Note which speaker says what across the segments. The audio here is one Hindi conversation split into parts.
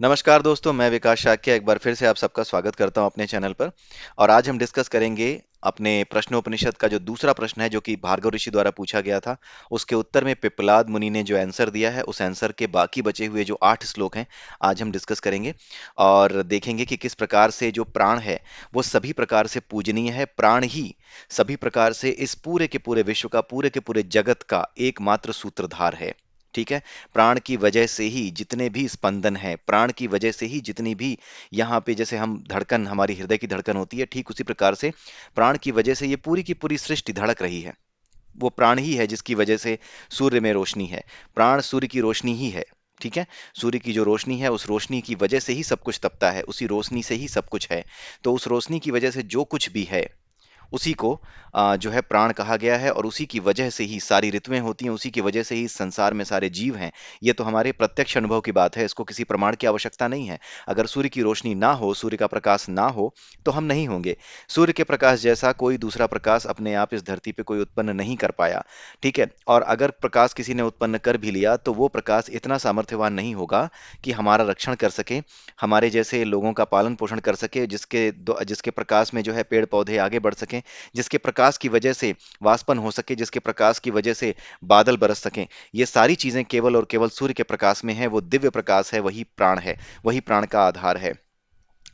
Speaker 1: नमस्कार दोस्तों, मैं विकास शाक्य एक बार फिर से आप सबका स्वागत करता हूं अपने चैनल पर। और आज हम डिस्कस करेंगे अपने प्रश्नोपनिषद का जो दूसरा प्रश्न है जो कि भार्गव ऋषि द्वारा पूछा गया था। उसके उत्तर में पिप्पलाद मुनि ने जो आंसर दिया है, उस आंसर के बाकी बचे हुए जो 8 श्लोक हैं, आज हम डिस्कस करेंगे और देखेंगे कि किस प्रकार से जो प्राण है वो सभी प्रकार से पूजनीय है। प्राण ही सभी प्रकार से इस पूरे के पूरे विश्व का, पूरे के पूरे जगत का एकमात्र सूत्रधार है। ठीक है। प्राण की वजह से ही जितने भी स्पंदन हैं, प्राण की वजह से ही जितनी भी यहाँ पे जैसे हम धड़कन, हमारी हृदय की धड़कन होती है, ठीक उसी प्रकार से प्राण की वजह से ये पूरी की पूरी सृष्टि धड़क रही है। वो प्राण ही है जिसकी वजह से सूर्य में रोशनी है। प्राण सूर्य की रोशनी ही है। ठीक है। सूर्य की जो रोशनी है, उस रोशनी की वजह से ही सब कुछ तपता है, उसी रोशनी से ही सब कुछ है। तो उस रोशनी की वजह से जो कुछ भी है, उसी को जो है प्राण कहा गया है। और उसी की वजह से ही सारी ऋतुएं होती हैं, उसी की वजह से ही इस संसार में सारे जीव हैं। ये तो हमारे प्रत्यक्ष अनुभव की बात है, इसको किसी प्रमाण की आवश्यकता नहीं है। अगर सूर्य की रोशनी ना हो, सूर्य का प्रकाश ना हो, तो हम नहीं होंगे। सूर्य के प्रकाश जैसा कोई दूसरा प्रकाश अपने आप इस धरती पे कोई उत्पन्न नहीं कर पाया। ठीक है। और अगर प्रकाश किसी ने उत्पन्न कर भी लिया, तो वो प्रकाश इतना सामर्थ्यवान नहीं होगा कि हमारा रक्षण कर सके, हमारे जैसे लोगों का पालन पोषण कर सके, जिसके प्रकाश में जो है पेड़ पौधे आगे बढ़ सकें, जिसके प्रकाश की वजह से वाष्पन हो सके, जिसके प्रकाश की वजह से बादल बरस सकें। ये सारी चीजें केवल और केवल सूर्य के प्रकाश में है। वो दिव्य प्रकाश है, वही प्राण है, वही प्राण का आधार है।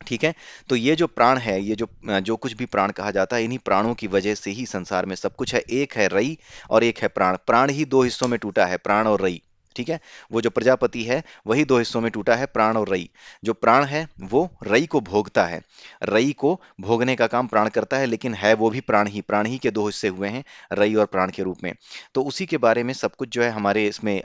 Speaker 1: ठीक है। तो ये जो प्राण है, ये जो जो कुछ भी प्राण कहा जाता है, इन्हीं प्राणों की वजह से ही संसार में सब कुछ है। एक है रई और एक है प्राण। प्राण ही दो हिस्सों में टूटा है, प्राण और रई। ठीक है। वो जो प्रजापति है, वही दो हिस्सों में टूटा है, प्राण और रई। जो प्राण है वो रई को भोगता है, रई को भोगने का काम प्राण करता है, लेकिन है वो भी प्राण ही के दो हिस्से हुए हैं, रई और प्राण के रूप में। तो उसी के बारे में सब कुछ जो है हमारे इसमें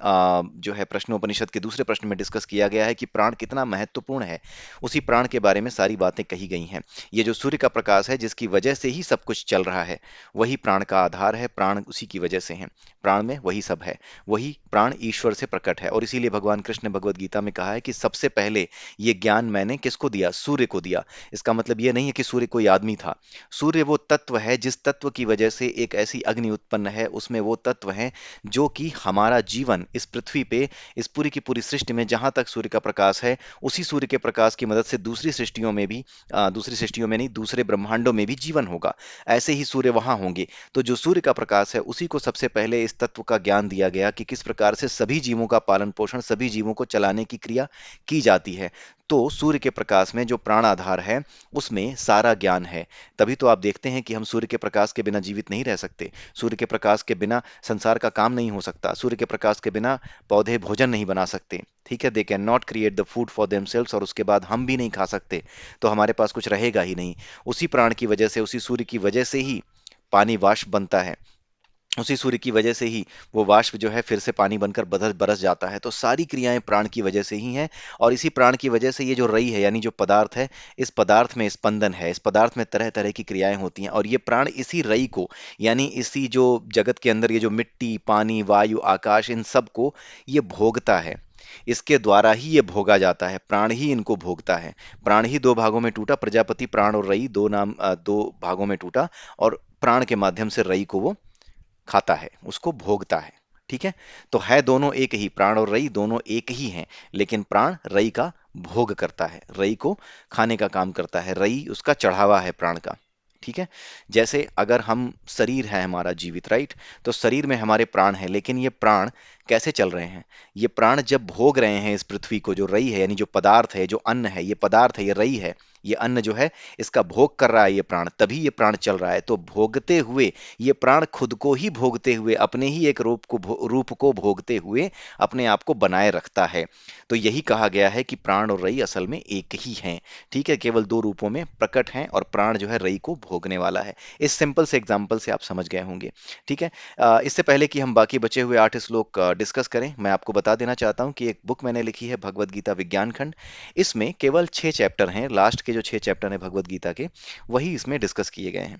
Speaker 1: जो है प्रश्नोपनिषद के दूसरे प्रश्न में डिस्कस किया गया है कि प्राण कितना महत्वपूर्ण है। उसी प्राण के बारे में सारी बातें कही गई हैं। ये जो सूर्य का प्रकाश है, जिसकी वजह से ही सब कुछ चल रहा है, वही प्राण का आधार है, प्राण उसी की वजह से है। प्राण में वही सब है। वही प्राण ईश्वर से प्रकट है। और इसीलिए भगवान कृष्ण ने भगवत गीता में कहा है कि सबसे पहले ये ज्ञान मैंने किसको दिया? सूर्य को दिया। इसका मतलब ये नहीं है कि सूर्य कोई आदमी था। सूर्य वो तत्व है जिस तत्व की वजह से एक ऐसी अग्नि उत्पन्न है, उसमें वो तत्व है जो कि हमारा जीवन इस पृथ्वी पे, इस पूरी की पूरी सृष्टि में जहां तक सूर्य का प्रकाश है, उसी सूर्य के प्रकाश की मदद से दूसरी सृष्टियों में भी, दूसरी सृष्टियों में नहीं, दूसरे ब्रह्मांडों में भी जीवन होगा। ऐसे ही सूर्य वहां होंगे। तो जो सूर्य का प्रकाश है, उसी को सबसे पहले इस तत्व का ज्ञान दिया गया कि किस प्रकार से सभी जीवों का पालन पोषण, सभी जीवों को चलाने की क्रिया की जाती है। तो सूर्य के प्रकाश में जो प्राण आधार है, उसमें सारा ज्ञान है। तभी तो आप देखते हैं कि हम सूर्य के प्रकाश के बिना जीवित नहीं रह सकते। सूर्य के प्रकाश के बिना संसार का काम नहीं हो सकता। सूर्य के प्रकाश के बिना पौधे भोजन नहीं बना सकते। ठीक है। They can not create the food for themselves. और उसके बाद हम भी नहीं खा सकते, तो हमारे पास कुछ रहेगा ही नहीं। उसी प्राण की वजह से, उसी सूर्य की वजह से ही पानी वाष्प बनता है। उसी सूर्य की वजह से ही वो वाष्प जो है फिर से पानी बनकर बरस बरस जाता है। तो सारी क्रियाएं प्राण की वजह से ही हैं। और इसी प्राण की वजह से ये जो रई है, यानी जो पदार्थ है, इस पदार्थ में स्पंदन है, इस पदार्थ में तरह तरह की क्रियाएं होती हैं। और ये प्राण इसी रई को, यानी इसी जो जगत के अंदर ये जो मिट्टी, पानी, वायु, आकाश, इन सब को ये भोगता है। इसके द्वारा ही ये भोगा जाता है, प्राण ही इनको भोगता है। प्राण ही दो भागों में टूटा, प्रजापति, प्राण और रई, दो भागों में टूटा। और प्राण के माध्यम से रई को वो खाता है, उसको भोगता है। ठीक है। तो है दोनों एक ही, प्राण और रई दोनों एक ही हैं। लेकिन प्राण रई का भोग करता है, रई को खाने का काम करता है, रई उसका चढ़ावा है प्राण का। ठीक है। जैसे अगर हम, शरीर है हमारा जीवित, राइट? तो शरीर में हमारे प्राण है, लेकिन ये प्राण कैसे चल रहे हैं? ये प्राण जब भोग रहे हैं इस पृथ्वी को, जो रई है, यानी जो पदार्थ है, जो अन्न है, ये पदार्थ है, ये रई है, ये अन्न जो है, इसका भोग कर रहा है ये प्राण, तभी ये प्राण चल रहा है। तो भोगते हुए, ये प्राण खुद को ही भोगते हुए, अपने ही एक रूप को भोगते हुए अपने आप को बनाए रखता है। तो यही कहा गया है कि प्राण और रई असल में एक ही हैं। ठीक है। केवल दो रूपों में प्रकट हैं, और प्राण जो है रई को भोगने वाला है। इस सिंपल से एग्जाम्पल से आप समझ गए होंगे। ठीक है। इससे पहले कि हम बाकी बचे हुए 8 श्लोक डिस्कस करें, मैं आपको बता देना चाहता हूं कि एक बुक मैंने लिखी है, भगवत गीता विज्ञान खंड। इसमें केवल 6 चैप्टर हैं, लास्ट के जो 6 चैप्टर हैं भगवत गीता के, वही इसमें डिस्कस किए गए हैं।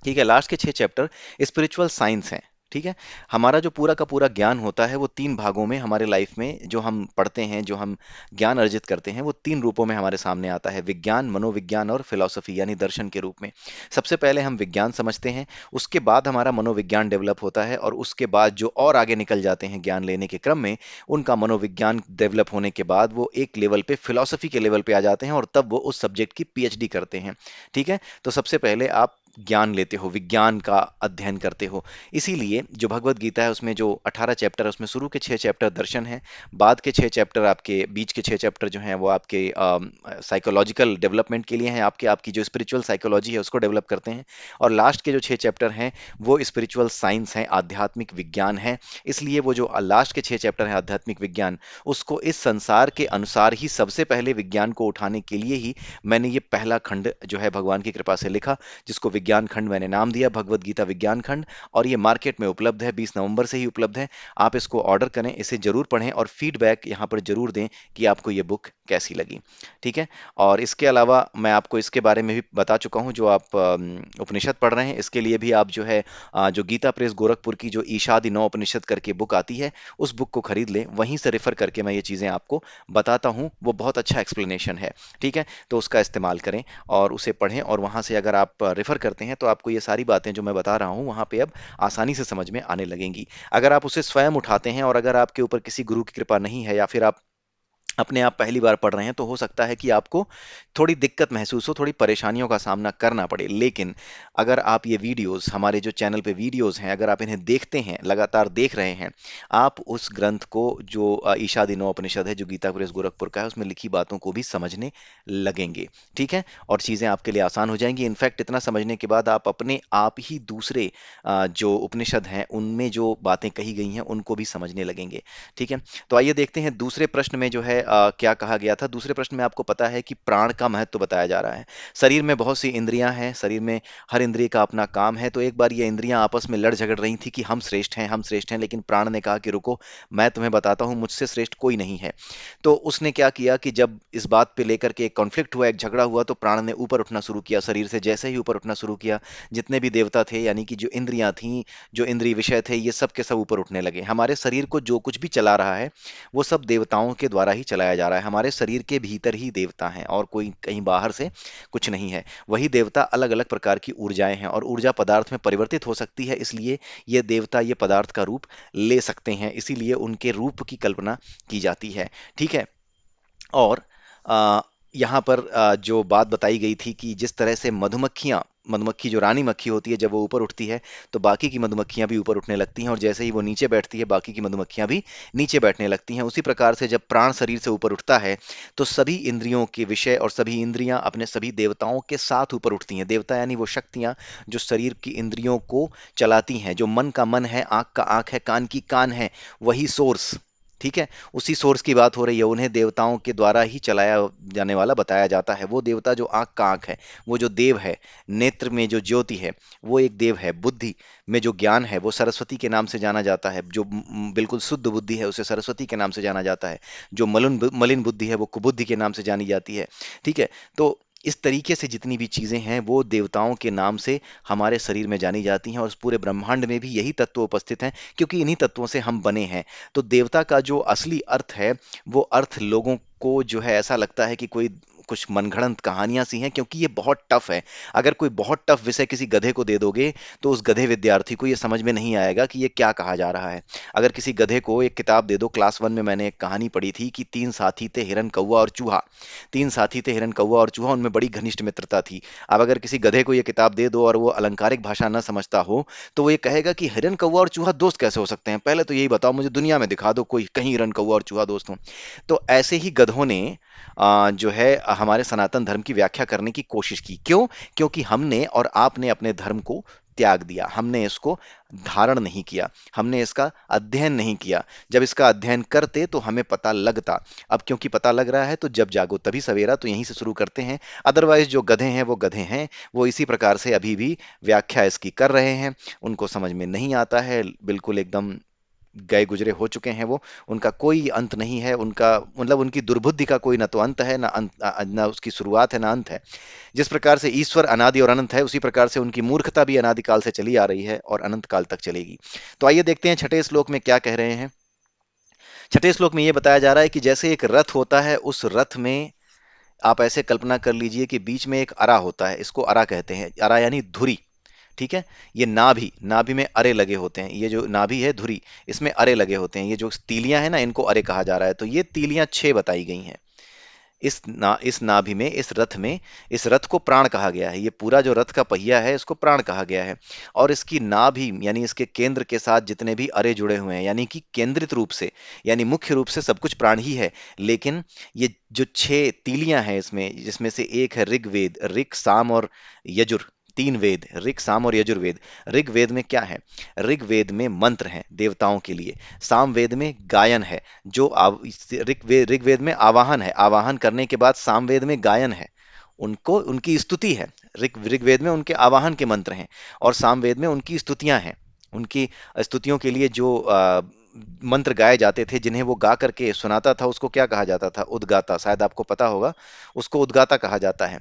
Speaker 1: ठीक है। लास्ट के 6 चैप्टर स्पिरिचुअल साइंस हैं। ठीक है। हमारा जो पूरा का पूरा ज्ञान होता है वो तीन भागों में हमारे लाइफ में जो हम पढ़ते हैं, जो हम ज्ञान अर्जित करते हैं, वो तीन रूपों में हमारे सामने आता है: विज्ञान, मनोविज्ञान और फिलॉसफी यानी दर्शन के रूप में। सबसे पहले हम विज्ञान समझते हैं, उसके बाद हमारा मनोविज्ञान डेवलप होता है, और उसके बाद जो और आगे निकल जाते हैं ज्ञान लेने के क्रम में, उनका मनोविज्ञान डेवलप होने के बाद वो एक लेवल पे फिलॉसफी के लेवल पे आ जाते हैं, और तब वो उस सब्जेक्ट की पीएचडी करते हैं। ठीक है। तो सबसे पहले आप ज्ञान लेते हो, विज्ञान का अध्ययन करते हो। इसीलिए जो भगवत गीता है उसमें जो 18 चैप्टर है, उसमें शुरू के 6 चैप्टर दर्शन है, बाद के 6 चैप्टर आपके, बीच के 6 चैप्टर जो हैं वो आपके साइकोलॉजिकल डेवलपमेंट के लिए हैं, आपके आपकी जो स्पिरिचुअल साइकोलॉजी है उसको डेवलप करते हैं, और लास्ट के जो 6 चैप्टर हैं वो स्पिरिचुअल साइंस हैं, आध्यात्मिक विज्ञान है। इसलिए वो जो लास्ट के 6 चैप्टर हैं आध्यात्मिक विज्ञान, उसको इस संसार के अनुसार ही सबसे पहले विज्ञान को उठाने के लिए ही मैंने ये पहला खंड जो है भगवान की कृपा से लिखा, जिसको विज्ञान खंड मैंने नाम दिया, भगवत गीता विज्ञान खंड। और ये मार्केट में उपलब्ध है, 20 नवंबर से ही उपलब्ध है। आप इसको ऑर्डर करें, इसे जरूर पढ़ें और फीडबैक यहाँ पर जरूर दें कि आपको ये बुक कैसी लगी। ठीक है। और इसके अलावा मैं आपको इसके बारे में भी बता चुका हूँ, जो आप उपनिषद पढ़ रहे हैं, इसके लिए भी आप जो है जो गीता प्रेस गोरखपुर की जो ईशादि नौ उपनिषद करके बुक आती है, उस बुक को खरीद लें, वहीं से रेफर करके मैं ये चीज़ें आपको बताता हूँ। वो बहुत अच्छा एक्सप्लेनेशन है। ठीक है। तो उसका इस्तेमाल करें और उसे पढ़ें, और वहाँ से अगर आप रेफर करते हैं तो आपको ये सारी बातें जो मैं बता रहा हूँ वहाँ पे अब आसानी से समझ में आने लगेंगी। अगर आप उसे स्वयं उठाते हैं और अगर आपके ऊपर किसी गुरु की कृपा नहीं है, या फिर आप अपने आप पहली बार पढ़ रहे हैं, तो हो सकता है कि आपको थोड़ी दिक्कत महसूस हो, थोड़ी परेशानियों का सामना करना पड़े। लेकिन अगर आप ये वीडियोस, हमारे जो चैनल पे वीडियोस हैं, अगर आप इन्हें देखते हैं, लगातार देख रहे हैं, आप उस ग्रंथ को, जो ईशादिनोपनिषद है, जो गीता प्रेस गोरखपुर का है, उसमें लिखी बातों को भी समझने लगेंगे। ठीक है। और चीज़ें आपके लिए आसान हो जाएंगी। इनफैक्ट इतना समझने के बाद आप अपने आप ही दूसरे जो उपनिषद हैं उनमें जो बातें कही गई हैं उनको भी समझने लगेंगे। ठीक है। तो आइए देखते हैं दूसरे प्रश्न में जो है क्या कहा गया था। दूसरे प्रश्न में आपको पता है कि प्राण का महत्व बताया जा रहा है। शरीर में बहुत सी इंद्रियां हैं, शरीर में हर इंद्रिय का अपना काम है। तो एक बार ये इंद्रियां आपस में लड़ झगड़ रही थी कि हम श्रेष्ठ हैं, हम श्रेष्ठ हैं, लेकिन प्राण ने कहा कि रुको, मैं तुम्हें बताता हूं, मुझसे श्रेष्ठ कोई नहीं है। तो उसने क्या किया कि जब इस बात पे लेकर के एक कॉन्फ्लिक्ट हुआ, एक झगड़ा हुआ, तो प्राण ने ऊपर उठना शुरू किया। शरीर से जैसे ही ऊपर उठना शुरू किया, जितने भी देवता थे, यानी कि जो इंद्रियां थीं, जो इंद्रिय विषय थे, ये सब के सब ऊपर उठने लगे। हमारे शरीर को जो कुछ भी चला रहा है वो सब देवताओं के द्वारा ही चलाया जा रहा है। हमारे शरीर के भीतर ही देवता हैं, और कोई कहीं बाहर से कुछ नहीं है। वही देवता अलग अलग प्रकार की ऊर्जाएं हैं, और ऊर्जा पदार्थ में परिवर्तित हो सकती है, इसलिए ये देवता ये पदार्थ का रूप ले सकते हैं, इसीलिए उनके रूप की कल्पना की जाती है। ठीक है। और आ, यहाँ पर जो बात बताई गई थी कि जिस तरह से मधुमक्खियां, मधुमक्खी जो रानी मक्खी होती है, जब वो ऊपर उठती है तो बाकी की मधुमक्खियां भी ऊपर उठने लगती हैं, और जैसे ही वो नीचे बैठती है बाकी की मधुमक्खियां भी नीचे बैठने लगती हैं। उसी प्रकार से जब प्राण शरीर से ऊपर उठता है तो सभी इंद्रियों के विषय और सभी इंद्रियां अपने सभी देवताओं के साथ ऊपर उठती हैं। देवता यानी वो शक्तियां जो शरीर की इंद्रियों को चलाती हैं, जो मन का मन है, आंख का आंख है, कान की कान है, वही सोर्स। ठीक है। उसी सोर्स की बात हो रही है। उन्हें देवताओं के द्वारा ही चलाया जाने वाला बताया जाता है। वो देवता जो आंख का आंख है, वो जो देव है, नेत्र में जो ज्योति है, वो एक देव है। बुद्धि में जो ज्ञान है वो सरस्वती के नाम से जाना जाता है। जो बिल्कुल शुद्ध बुद्धि है उसे सरस्वती के नाम से जाना जाता है। जो मलिन मलिन बुद्धि है वो कुबुद्धि के नाम से जानी जाती है। ठीक है। तो इस तरीके से जितनी भी चीजें हैं वो देवताओं के नाम से हमारे शरीर में जानी जाती हैं, और उस पूरे ब्रह्मांड में भी यही तत्व उपस्थित हैं, क्योंकि इन्हीं तत्वों से हम बने हैं। तो देवता का जो असली अर्थ है, वो अर्थ लोगों को जो है ऐसा लगता है कि कोई कुछ मनगढ़ंत कहानियां सी हैं, क्योंकि ये बहुत टफ है। अगर कोई बहुत टफ विषय किसी गधे को दे दोगे तो उस गधे विद्यार्थी को ये समझ में नहीं आएगा कि ये क्या कहा जा रहा है। अगर किसी गधे को एक किताब दे दो, क्लास वन में मैंने एक कहानी पढ़ी थी कि तीन साथी थे, हिरन कौवा और चूहा। तीन साथी थे, हिरन कौवा और चूहा, उनमें बड़ी घनिष्ठ मित्रता थी। अब अगर किसी गधे को ये किताब दे दो और वो अलंकारिक भाषा न समझता हो, तो वो ये कहेगा कि हिरन कौवा और चूहा दोस्त कैसे हो सकते हैं? पहले तो यही बताओ, मुझे दुनिया में दिखा दो कोई कहीं हिरन कौवा और चूहा दोस्त हो। तो ऐसे ही गधों ने जो है हमारे सनातन धर्म की व्याख्या करने की कोशिश की। क्यों? क्योंकि हमने और आपने अपने धर्म को त्याग दिया, हमने इसको धारण नहीं किया, हमने इसका अध्ययन नहीं किया। जब इसका अध्ययन करते तो हमें पता लगता। अब क्योंकि पता लग रहा है तो जब जागो तभी सवेरा, तो यहीं से शुरू करते हैं। अदरवाइज जो गधे हैं वो गधे हैं, वो इसी प्रकार से अभी भी व्याख्या इसकी कर रहे हैं, उनको समझ में नहीं आता है, बिल्कुल एकदम गए गुजरे हो चुके हैं वो, उनका कोई अंत नहीं है, उनका मतलब उनकी दुर्बुद्धि का कोई ना तो अंत है ना ना उसकी शुरुआत है ना अंत है। जिस प्रकार से ईश्वर अनादि और अनंत है, उसी प्रकार से उनकी मूर्खता भी अनादि काल से चली आ रही है और अनंत काल तक चलेगी। तो आइए देखते हैं छठे श्लोक में क्या कह रहे हैं। छठे श्लोक में यह बताया जा रहा है कि जैसे एक रथ होता है, उस रथ में आप ऐसे कल्पना कर लीजिए कि बीच में एक अरा होता है, इसको अरा कहते हैं, अरा यानी धुरी। ठीक है। ये नाभि, नाभि में अरे लगे होते हैं, ये जो नाभि है धुरी, इसमें अरे लगे होते हैं, ये जो तीलियां हैं ना, इनको अरे कहा जा रहा है। तो ये तीलियां छह बताई गई हैं। इस नाभि में, इस रथ में, इस रथ को प्राण कहा गया है। ये पूरा जो रथ का पहिया है, इसको प्राण कहा गया है। और इसकी नाभि यानी इसके केंद्र के साथ जितने भी अरे जुड़े हुए हैं, यानी कि केंद्रित रूप से, यानी मुख्य रूप से सब कुछ प्राण ही है। लेकिन ये जो छह तीलियां हैं इसमें, जिसमें से एक है ऋग्वेद, ऋक, साम और यजुर, तीन वेद, ऋक, साम और यजुर्वेद। ऋग्वेद में क्या है? ऋग्वेद में मंत्र हैं देवताओं के लिए। सामवेद में गायन है, जो ऋग्वेद में आवाहन है, आवाहन करने के बाद सामवेद में गायन है, उनको उनकी स्तुति है। ऋग्वेद में उनके आवाहन के मंत्र हैं और सामवेद में उनकी स्तुतियां हैं। उनकी स्तुतियों के लिए जो मंत्र गाए जाते थे, जिन्हें वो गा करके सुनाता था, उसको क्या कहा जाता था? उद्गाता। शायद आपको पता होगा, उसको उद्गाता कहा जाता है।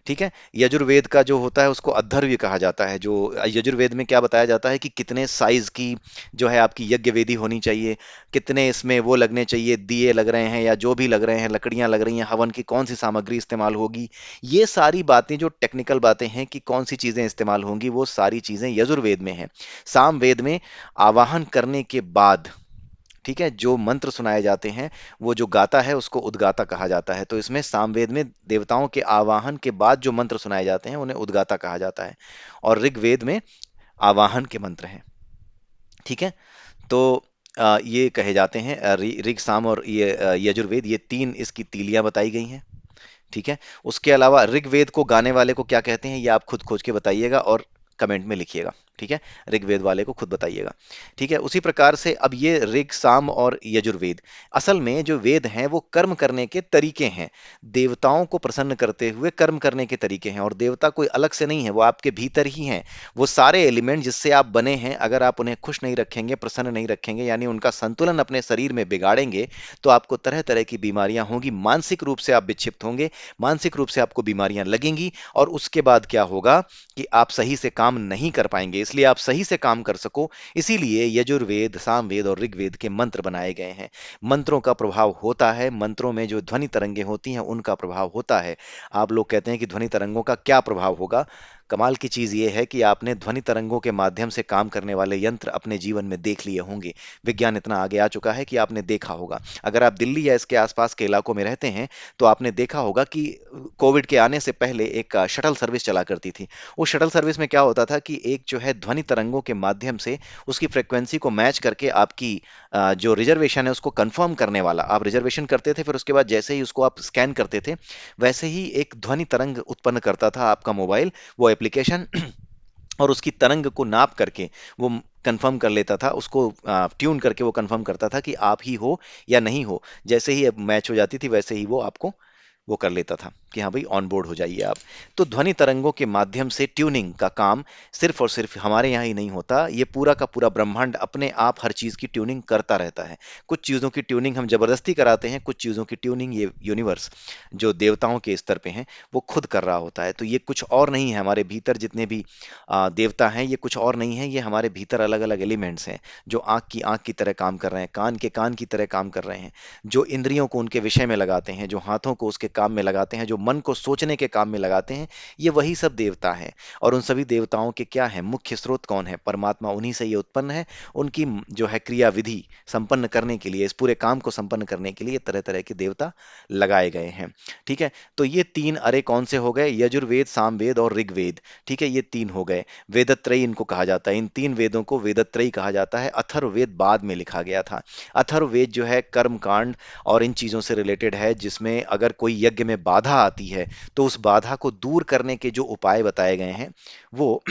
Speaker 1: ठीक है। यजुर्वेद का जो होता है उसको अद्धर्व्य कहा जाता है। जो यजुर्वेद में क्या बताया जाता है कि कितने साइज की जो है आपकी यज्ञ वेदी होनी चाहिए, कितने इसमें वो लगने चाहिए, दिए लग रहे हैं या जो भी लग रहे हैं, लकड़ियां लग रही हैं, हवन की कौन सी सामग्री इस्तेमाल होगी, ये सारी बातें जो टेक्निकल बातें हैं कि कौन सी चीजें इस्तेमाल होंगी, वो सारी चीजें यजुर्वेद में हैं। सामवेद में आवाहन करने के बाद, ठीक है, जो मंत्र सुनाए जाते हैं, वो जो गाता है उसको उद्गाता कहा जाता है। तो इसमें सामवेद में देवताओं के आवाहन के बाद जो मंत्र सुनाए जाते हैं उन्हें उद्गाता कहा जाता है, और ऋग्वेद में आवाहन के मंत्र हैं। ठीक है। तो ये कहे जाते हैं ऋग, साम और ये यजुर्वेद, ये तीन इसकी तीलियां बताई गई हैं। ठीक है। उसके अलावा ऋग्वेद को गाने वाले को क्या कहते हैं, ये आप खुद खोज के बताइएगा और कमेंट में लिखिएगा। ठीक है। ऋग्वेद वाले को खुद बताइएगा। ठीक है। उसी प्रकार से अब ये ऋग, साम और यजुर्वेद, असल में जो वेद हैं वो कर्म करने के तरीके हैं, देवताओं को प्रसन्न करते हुए कर्म करने के तरीके हैं। और देवता कोई अलग से नहीं है, वो आपके भीतर ही हैं। वो सारे एलिमेंट जिससे आप बने हैं, अगर आप उन्हें खुश नहीं रखेंगे, प्रसन्न नहीं रखेंगे, यानी उनका संतुलन अपने शरीर में बिगाड़ेंगे, तो आपको तरह तरह की बीमारियां होंगी, मानसिक रूप से आप विक्षिप्त होंगे, मानसिक रूप से आपको बीमारियां लगेंगी, और उसके बाद क्या होगा कि आप सही से काम नहीं कर पाएंगे। इसलिए आप सही से काम कर सको, इसीलिए यजुर्वेद, सामवेद और ऋग्वेद के मंत्र बनाए गए हैं। मंत्रों का प्रभाव होता है, मंत्रों में जो ध्वनि तरंगे होती हैं उनका प्रभाव होता है। आप लोग कहते हैं कि ध्वनि तरंगों का क्या प्रभाव होगा? कमाल की चीज ये है कि आपने ध्वनि तरंगों के माध्यम से काम करने वाले यंत्र अपने जीवन में देख लिए होंगे। विज्ञान इतना आगे आ चुका है कि आपने देखा होगा। अगर आप दिल्ली या इसके आसपास के इलाकों में रहते हैं, तो आपने देखा होगा कि कोविड के आने से पहले एक शटल सर्विस चला करती थी। उस शटल सर्विस में क्या होता था कि एक जो है ध्वनि तरंगों के माध्यम से उसकी फ्रीक्वेंसी को मैच करके आपकी जो रिजर्वेशन है उसको कंफर्म करने वाला, आप रिजर्वेशन करते थे, फिर उसके बाद जैसे ही उसको आप स्कैन करते थे, वैसे ही एक ध्वनि तरंग उत्पन्न करता था आपका मोबाइल, वो एप्लीकेशन और उसकी तरंग को नाप करके वो कंफर्म कर लेता था, उसको ट्यून करके वो कंफर्म करता था कि आप ही हो या नहीं हो। जैसे ही मैच हो जाती थी, वैसे ही वो आपको वो कर लेता था कि हाँ भाई ऑन बोर्ड हो जाइए आप। तो ध्वनि तरंगों के माध्यम से ट्यूनिंग का काम सिर्फ और सिर्फ हमारे यहाँ ही नहीं होता, ये पूरा का पूरा ब्रह्मांड अपने आप हर चीज की ट्यूनिंग करता रहता है। कुछ चीजों की ट्यूनिंग हम जबरदस्ती कराते हैं, कुछ चीजों की ट्यूनिंग ये यूनिवर्स जो देवताओं के स्तर पे हैं वो खुद कर रहा होता है। तो ये कुछ और नहीं है, हमारे भीतर जितने भी देवता हैं, ये कुछ और नहीं है, ये हमारे भीतर अलग अलग एलिमेंट्स हैं, जो आंख की तरह काम कर रहे हैं, कान की तरह काम कर रहे हैं, जो इंद्रियों को उनके विषय में लगाते हैं, जो हाथों को उसके काम में लगाते हैं, जो मन को सोचने के काम में लगाते हैं, ये वही सब देवता हैं। और उन सभी देवताओं के क्या है, मुख्य स्रोत कौन है? परमात्मा, उन्हीं से ये उत्पन्न है। उनकी जो है क्रिया विधि संपन्न करने के लिए, इस पूरे काम को संपन्न करने के लिए तरह तरह के देवता लगाए गए हैं। ठीक है। तो ये तीन अरे कौन से हो गए? यजुर्वेद, सामवेद और ऋग्वेद। ठीक है, ये तीन हो गए। वेदत्रयी इनको कहा जाता है, इन तीन वेदों को वेदत्रयी कहा जाता है। अथर्ववेद बाद में लिखा गया था। अथर्ववेद जो है कर्म कांड और इन चीजों से रिलेटेड है, जिसमें अगर कोई यज्ञ में बाधा आती है, तो उस बाधा को दूर करने के जो उपाय बताए गए हैं वो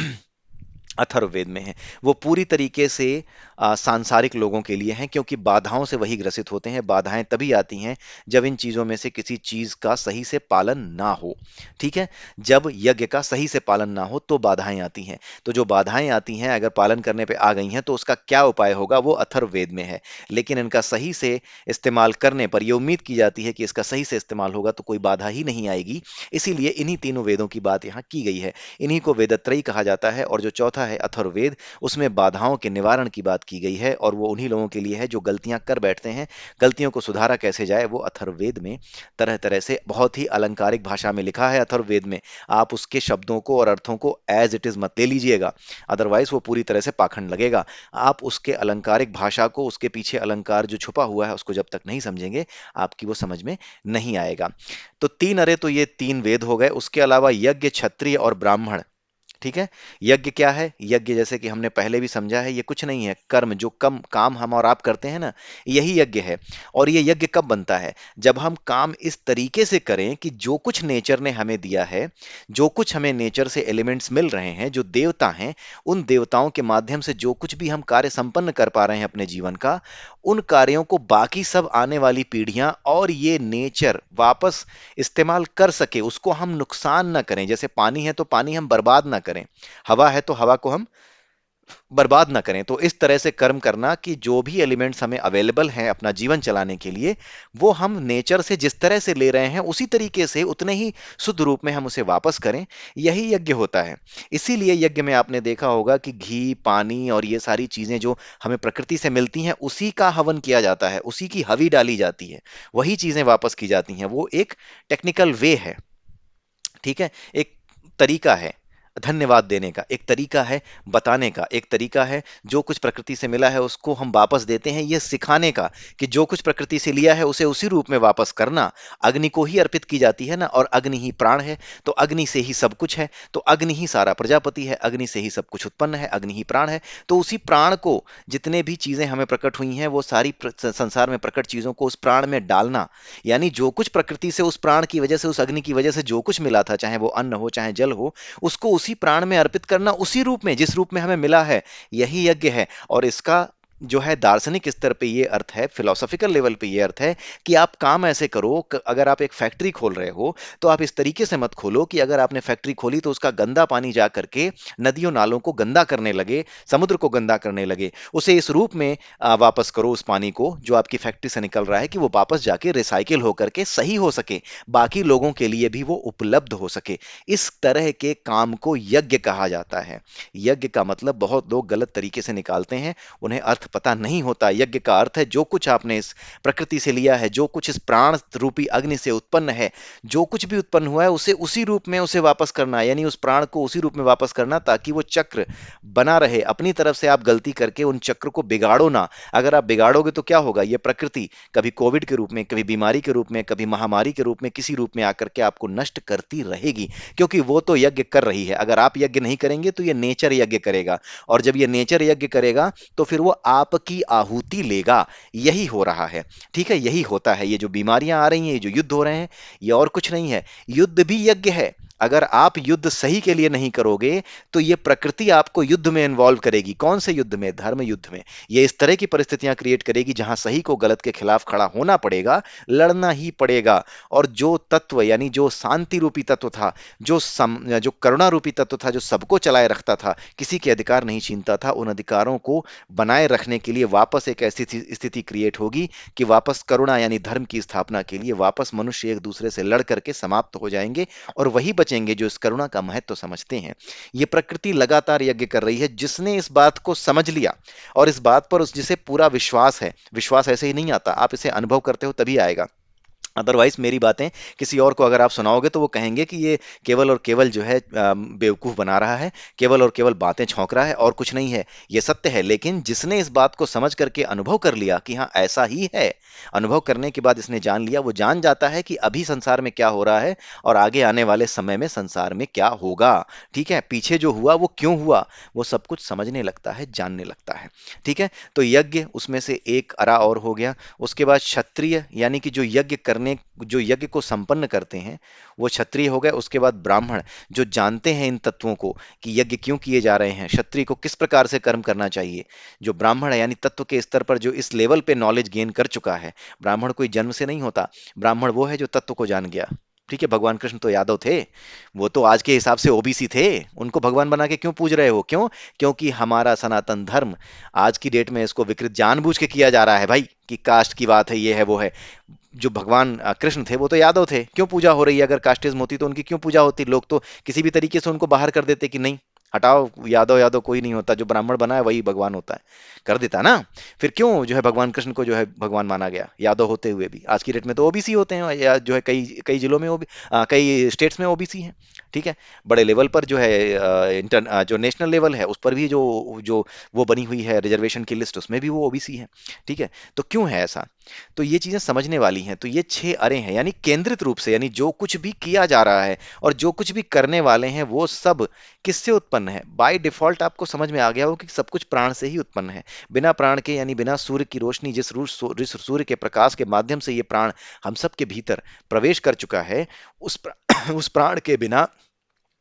Speaker 1: अथर्ववेद में है। वो पूरी तरीके से सांसारिक लोगों के लिए हैं, क्योंकि बाधाओं से वही ग्रसित होते हैं। बाधाएं तभी आती हैं जब इन चीजों में से किसी चीज का सही से पालन ना हो। ठीक है, जब यज्ञ का सही से पालन ना हो तो बाधाएं आती हैं। तो जो बाधाएं आती हैं अगर पालन करने पे आ गई हैं तो उसका क्या उपाय होगा वो अथर्ववेद में है। लेकिन इनका सही से इस्तेमाल करने पर यह उम्मीद की जाती है कि इसका सही से इस्तेमाल होगा तो कोई बाधा ही नहीं आएगी। इसीलिए इन्हीं तीनों वेदों की बात यहाँ की गई है। इन्हीं को वेदत्रयी कहा जाता है। और जो चौथा है अथर्ववेद, उसमें बाधाओं के निवारण की बात की गई है, और वो उन्हीं लोगों के लिए है जो गलतियां कर बैठते हैं। गलतियों को सुधारा कैसे जाए वो अथर्ववेद में तरह तरह से बहुत ही अलंकारिक भाषा में लिखा है। अथर्ववेद में आप उसके शब्दों को और अर्थों को एज इट इज मत ले लीजिएगा, अदरवाइज वो पूरी तरह से पाखंड लगेगा। आप उसके अलंकारिक भाषा को, उसके पीछे अलंकार जो छुपा हुआ है उसको जब तक नहीं समझेंगे आपकी वो समझ में नहीं आएगा। तो तीन अरे तो ये तीन वेद हो गए। उसके अलावा यज्ञ, क्षत्रिय और ब्राह्मण। ठीक है, यज्ञ क्या है? यज्ञ जैसे कि हमने पहले भी समझा है, ये कुछ नहीं है, कर्म जो कम काम हम और आप करते हैं ना, यही यज्ञ है। और ये यज्ञ कब बनता है? जब हम काम इस तरीके से करें कि जो कुछ नेचर ने हमें दिया है, जो कुछ हमें नेचर से एलिमेंट्स मिल रहे हैं, जो देवता हैं, उन देवताओं के माध्यम से जो कुछ भी हम कार्य संपन्न कर पा रहे हैं अपने जीवन का, उन कार्यों को बाकी सब आने वाली पीढ़ियां और ये नेचर वापस इस्तेमाल कर सके, उसको हम नुकसान ना करें। जैसे पानी है तो पानी हम बर्बाद ना करें, हवा है तो हवा को हम बर्बाद ना करें। तो इस तरह से कर्म करना कि जो भी एलिमेंट्स हमें अवेलेबल हैं अपना जीवन चलाने के लिए, वो हम नेचर से जिस तरह से ले रहे हैं उसी तरीके से उतने ही शुद्ध रूप में हम उसे वापस करें, यही यज्ञ होता है। इसीलिए यज्ञ में आपने देखा होगा कि घी, पानी और ये सारी चीजें जो हमें प्रकृति से मिलती हैं उसी का हवन किया जाता है, उसी की हवी डाली जाती है, वही चीजें वापस की जाती हैं। वो एक टेक्निकल वे है। ठीक है, एक तरीका है धन्यवाद देने का, एक तरीका है बताने का, एक तरीका है जो कुछ प्रकृति से मिला है उसको हम वापस देते हैं, यह सिखाने का कि जो कुछ प्रकृति से लिया है उसे उसी रूप में वापस करना। अग्नि को ही अर्पित की जाती है ना, और अग्नि ही प्राण है, तो अग्नि से ही सब कुछ है, तो अग्नि ही सारा प्रजापति है, अग्नि से ही सब कुछ उत्पन्न है, अग्नि ही प्राण है। तो उसी प्राण को, जितने भी चीजें हमें प्रकट हुई हैं वो सारी संसार में प्रकट चीजों को उस प्राण में डालना, यानी जो कुछ प्रकृति से उस प्राण की वजह से, उस अग्नि की वजह से जो कुछ मिला था, चाहे वो अन्न हो चाहे जल हो, उसको उसी प्राण में अर्पित करना, उसी रूप में जिस रूप में हमें मिला है, यही यज्ञ है। और इसका जो है दार्शनिक स्तर पे ये अर्थ है, फिलोसॉफिकल लेवल पे ये अर्थ है कि आप काम ऐसे करो, अगर आप एक फैक्ट्री खोल रहे हो तो आप इस तरीके से मत खोलो कि अगर आपने फैक्ट्री खोली तो उसका गंदा पानी जा करके नदियों नालों को गंदा करने लगे, समुद्र को गंदा करने लगे। उसे इस रूप में वापस करो उस पानी को जो आपकी फैक्ट्री से निकल रहा है, कि वो वापस जाके रिसाइकिल होकर के सही हो सके, बाकी लोगों के लिए भी वो उपलब्ध हो सके। इस तरह के काम को यज्ञ कहा जाता है। यज्ञ का मतलब बहुत लोग गलत तरीके से निकालते हैं, उन्हें अर्थ पता नहीं होता। यज्ञ का अर्थ है जो कुछ आपने इस प्रकृति से लिया है, जो कुछ इस प्राण रूपी अग्नि से उत्पन्न है, जो कुछ भी उत्पन्न हुआ है उसे उसी रूप में उसे वापस करना, यानी उस प्राण को उसी रूप में वापस करना, ताकि वो चक्र बना रहे। अपनी तरफ से आप गलती करके उन चक्र को बिगाड़ो ना। अगर आप बिगाड़ोगे तो क्या होगा? ये प्रकृति कभी कोविड के रूप में, कभी बीमारी के रूप में, कभी महामारी के रूप में, किसी रूप में आकर के आपको नष्ट करती रहेगी, क्योंकि वो तो यज्ञ कर रही है। अगर आप यज्ञ नहीं करेंगे तो ये नेचर यज्ञ करेगा, और जब ये नेचर यज्ञ करेगा तो फिर वो आपकी आहुति लेगा। यही हो रहा है। ठीक है, यही होता है। ये जो बीमारियां आ रही हैं, ये जो युद्ध हो रहे हैं, ये और कुछ नहीं है, युद्ध भी यज्ञ है। अगर आप युद्ध सही के लिए नहीं करोगे तो ये प्रकृति आपको युद्ध में इन्वॉल्व करेगी। कौन से युद्ध में? धर्म युद्ध में। ये इस तरह की परिस्थितियां क्रिएट करेगी जहां सही को गलत के खिलाफ खड़ा होना पड़ेगा, लड़ना ही पड़ेगा। और जो तत्व, यानी जो शांति रूपी तत्व था, जो करुणा रूपी तत्व था, जो सबको चलाए रखता था, किसी के अधिकार नहीं छीनता था, उन अधिकारों को बनाए रखने के लिए वापस एक ऐसी स्थिति क्रिएट होगी कि वापस करुणा यानी धर्म की स्थापना के लिए वापस मनुष्य एक दूसरे से लड़ करके समाप्त हो जाएंगे, और वही बचेंगे जो इस करुणा का महत्व समझते हैं। ये प्रकृति लगातार यज्ञ कर रही है। जिसने इस बात को समझ लिया और इस बात पर जिसे पूरा विश्वास है, विश्वास ऐसे ही नहीं आता, आप इसे अनुभव करते हो तभी आएगा। अदरवाइज मेरी बातें किसी और को अगर आप सुनाओगे तो वो कहेंगे कि ये केवल और केवल जो है बेवकूफ बना रहा है, केवल और केवल बातें छौंक रहा है, और कुछ नहीं है। ये सत्य है, लेकिन जिसने इस बात को समझ करके अनुभव कर लिया कि हाँ ऐसा ही है, अनुभव करने के बाद इसने जान लिया, वो जान जाता है कि अभी संसार में क्या हो रहा है और आगे आने वाले समय में संसार में क्या होगा। ठीक है, पीछे जो हुआ वो क्यों हुआ, वो सब कुछ समझने लगता है, जानने लगता है। ठीक है, तो यज्ञ उसमें से एक अरा और हो गया। उसके बाद क्षत्रिय, यानी कि जो यज्ञ करने करने, जो यज्ञ को संपन्न करते हैं, वो क्षत्रिय हो गए। उसके बाद ब्राह्मण, जो जानते हैं इन तत्वों को कि यज्ञ क्यों किए जा रहे हैं, क्षत्रिय को किस प्रकार से कर्म करना चाहिए। जो ब्राह्मण है यानी तत्व के स्तर पर जो इस लेवल पे नॉलेज गेन कर चुका है, ब्राह्मण कोई जन्म से नहीं होता, ब्राह्मण वो है जो तत्व को जान गया। ठीक है, भगवान कृष्ण तो यादव थे, वो तो आज के हिसाब से ओबीसी थे, उनको भगवान बना के क्यों पूज रहे हो, क्यों? क्योंकि हमारा सनातन धर्म आज की डेट में इसको विकृत जानबूझ के किया जा रहा है भाई, कि कास्ट की बात है, ये है वो है। जो भगवान कृष्ण थे वो तो यादव थे, क्यों पूजा हो रही है? अगर कास्टिज्म होती तो उनकी क्यों पूजा होती? लोग तो किसी भी तरीके से उनको बाहर कर देते कि नहीं, हटाओ, यादव यादव कोई नहीं होता, जो ब्राह्मण बना है वही भगवान होता है, कर देता ना। फिर क्यों जो है भगवान कृष्ण को जो है भगवान माना गया, यादव होते हुए भी? आज की डेट में तो ओबीसी होते हैं, या जो है कई कई जिलों में कई स्टेट्स में ओबीसी हैं। ठीक है, बड़े लेवल पर जो है जो नेशनल लेवल है उस पर भी जो जो वो बनी हुई है रिजर्वेशन की लिस्ट, उसमें भी वो ओबीसी है। ठीक है, तो क्यों है ऐसा? तो ये चीजें समझने वाली हैं। तो ये 6 अरे हैं, यानी केंद्रित रूप से, यानी जो कुछ भी किया जा रहा है और जो कुछ भी करने वाले हैं वो सब किससे उत्पन्न है? बाय डिफॉल्ट आपको समझ में आ गया हो कि सब कुछ प्राण से ही उत्पन्न है। बिना प्राण के, यानी बिना सूर्य की रोशनी, जिस सूर्य के प्रकाश के माध्यम से ये प्राण हम सब के भीतर प्रवेश कर चुका है, उस प्राण के बिना,